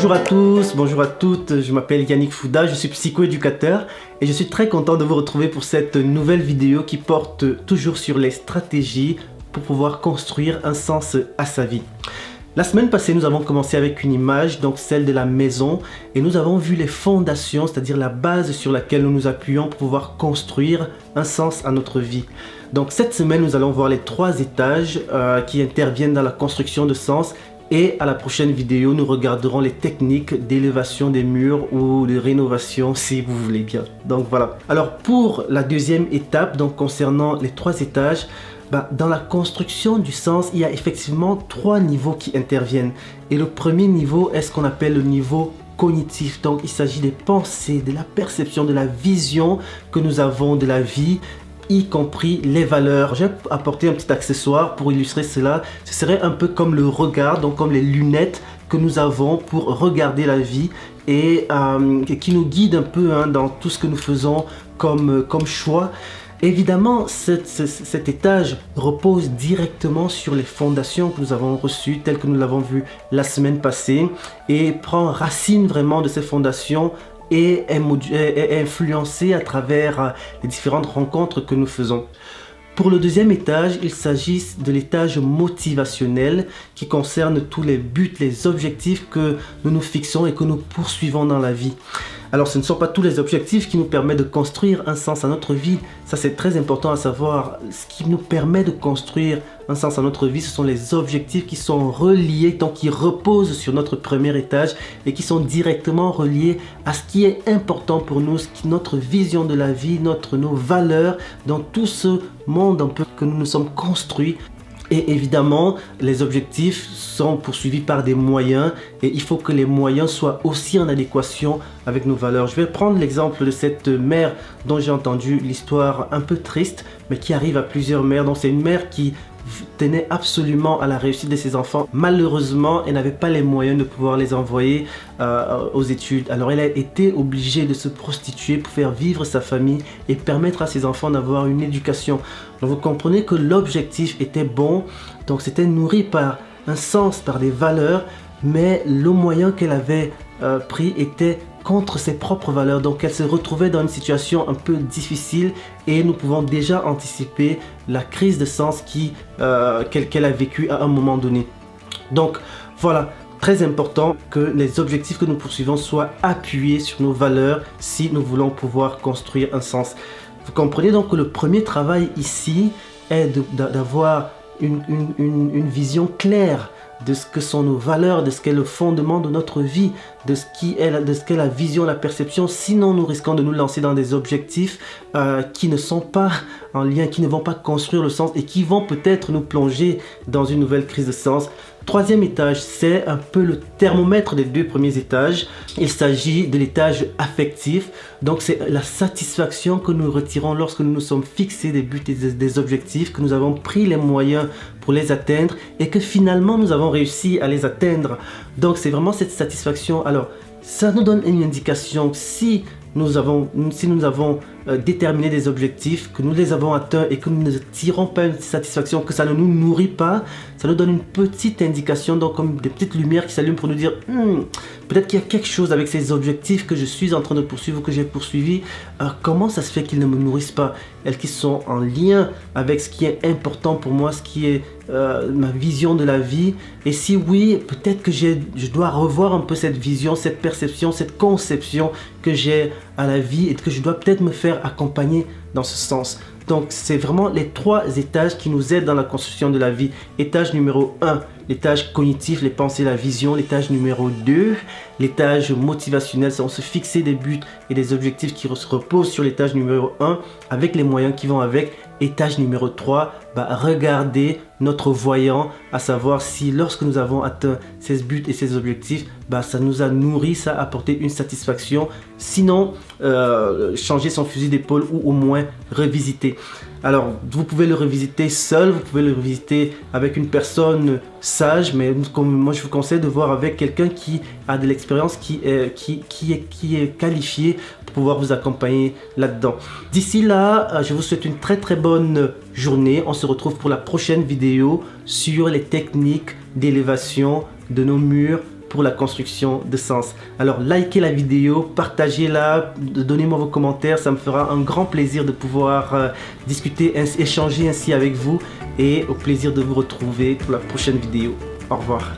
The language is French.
Bonjour à tous, bonjour à toutes, je m'appelle Yannick Fouda, je suis psychoéducateur et je suis très content de vous retrouver pour cette nouvelle vidéo qui porte toujours sur les stratégies pour pouvoir construire un sens à sa vie. La semaine passée, nous avons commencé avec une image, donc celle de la maison, et nous avons vu les fondations, c'est-à-dire la base sur laquelle nous nous appuyons pour pouvoir construire un sens à notre vie. Donc cette semaine, nous allons voir les 3 étages qui interviennent dans la construction de sens. Et à la prochaine vidéo, nous regarderons les techniques d'élévation des murs ou de rénovation si vous voulez bien. Donc voilà. Alors pour la deuxième étape, donc concernant les 3 étages, dans la construction du sens, il y a effectivement 3 niveaux qui interviennent. Et le premier niveau est ce qu'on appelle le niveau cognitif. Donc il s'agit des pensées, de la perception, de la vision que nous avons de la vie, y compris les valeurs. J'ai apporté un petit accessoire pour illustrer cela. Ce serait un peu comme le regard, donc comme les lunettes que nous avons pour regarder la vie et qui nous guide un peu dans tout ce que nous faisons comme choix. Évidemment, cet étage repose directement sur les fondations que nous avons reçues, telles que nous l'avons vu la semaine passée, et prend racine vraiment de ces fondations et est influencé à travers les différentes rencontres que nous faisons. Pour le deuxième étage, il s'agit de l'étage motivationnel qui concerne tous les buts, les objectifs que nous nous fixons et que nous poursuivons dans la vie. Alors ce ne sont pas tous les objectifs qui nous permettent de construire un sens à notre vie. Ça c'est très important à savoir. Ce qui nous permet de construire un sens à notre vie, ce sont les objectifs qui sont reliés, donc qui reposent sur notre premier étage et qui sont directement reliés à ce qui est important pour nous, notre vision de la vie, nos valeurs, dans tout ce monde un peu que nous nous sommes construits. Et évidemment, les objectifs sont poursuivis par des moyens et il faut que les moyens soient aussi en adéquation avec nos valeurs. Je vais prendre l'exemple de cette mère dont j'ai entendu l'histoire un peu triste, mais qui arrive à plusieurs mères. Donc c'est une mère qui tenait absolument à la réussite de ses enfants. Malheureusement, elle n'avait pas les moyens de pouvoir les envoyer aux études. Alors elle a été obligée de se prostituer pour faire vivre sa famille et permettre à ses enfants d'avoir une éducation. Donc vous comprenez que l'objectif était bon, donc c'était nourri par un sens, par des valeurs, mais le moyen qu'elle avait pris était contre ses propres valeurs. Donc elle se retrouvait dans une situation un peu difficile et nous pouvons déjà anticiper la crise de sens qu'elle a vécue à un moment donné. Donc voilà, très important que les objectifs que nous poursuivons soient appuyés sur nos valeurs si nous voulons pouvoir construire un sens. Vous comprenez donc que le premier travail ici est d'avoir une vision claire de ce que sont nos valeurs, de ce qu'est le fondement de notre vie, de ce qu'est la vision, la perception. Sinon, nous risquons de nous lancer dans des objectifs qui ne sont pas en lien, qui ne vont pas construire le sens et qui vont peut-être nous plonger dans une nouvelle crise de sens. Troisième étage, c'est un peu le thermomètre des 2 premiers étages. Il s'agit de l'étage affectif. Donc c'est la satisfaction que nous retirons lorsque nous nous sommes fixés des buts et des objectifs, que nous avons pris les moyens pour les atteindre et que finalement nous avons réussi à les atteindre. Donc c'est vraiment cette satisfaction. Alors ça nous donne une indication si nous avons déterminé des objectifs, que nous les avons atteints et que nous ne tirons pas une satisfaction, que ça ne nous nourrit pas, ça nous donne une petite indication, donc comme des petites lumières qui s'allument pour nous dire peut-être qu'il y a quelque chose avec ces objectifs que je suis en train de poursuivre ou que j'ai poursuivi. Comment ça se fait qu'ils ne me nourrissent pas? Est-ce qu'ils sont en lien avec ce qui est important pour moi, ce qui est ma vision de la vie? Et si oui, peut-être que je dois revoir un peu cette vision, cette perception, cette conception que j'ai à la vie et que je dois peut-être me faire accompagner dans ce sens. Donc c'est vraiment les 3 étages qui nous aident dans la construction de la vie. Étage numéro 1, l'étage cognitif, les pensées, la vision. L'étage numéro 2, l'étage motivationnel, c'est on se fixer des buts et des objectifs qui se reposent sur l'étage numéro 1 avec les moyens qui vont avec. Étage numéro 3, regarder notre voyant, à savoir si lorsque nous avons atteint ces buts et ces objectifs, ça nous a nourri, ça a apporté une satisfaction. Sinon, changer son fusil d'épaule ou au moins revisiter. Alors, vous pouvez le revisiter seul, vous pouvez le revisiter avec une personne sage, mais moi je vous conseille de voir avec quelqu'un qui a de l'expérience, qui est qualifié pour pouvoir vous accompagner là-dedans. D'ici là, je vous souhaite une très très bonne journée. On se retrouve pour la prochaine vidéo sur les techniques d'élévation de nos murs pour la construction de sens. Alors likez la vidéo, partagez-la, donnez-moi vos commentaires, ça me fera un grand plaisir de pouvoir discuter, échanger ainsi avec vous et au plaisir de vous retrouver pour la prochaine vidéo. Au revoir.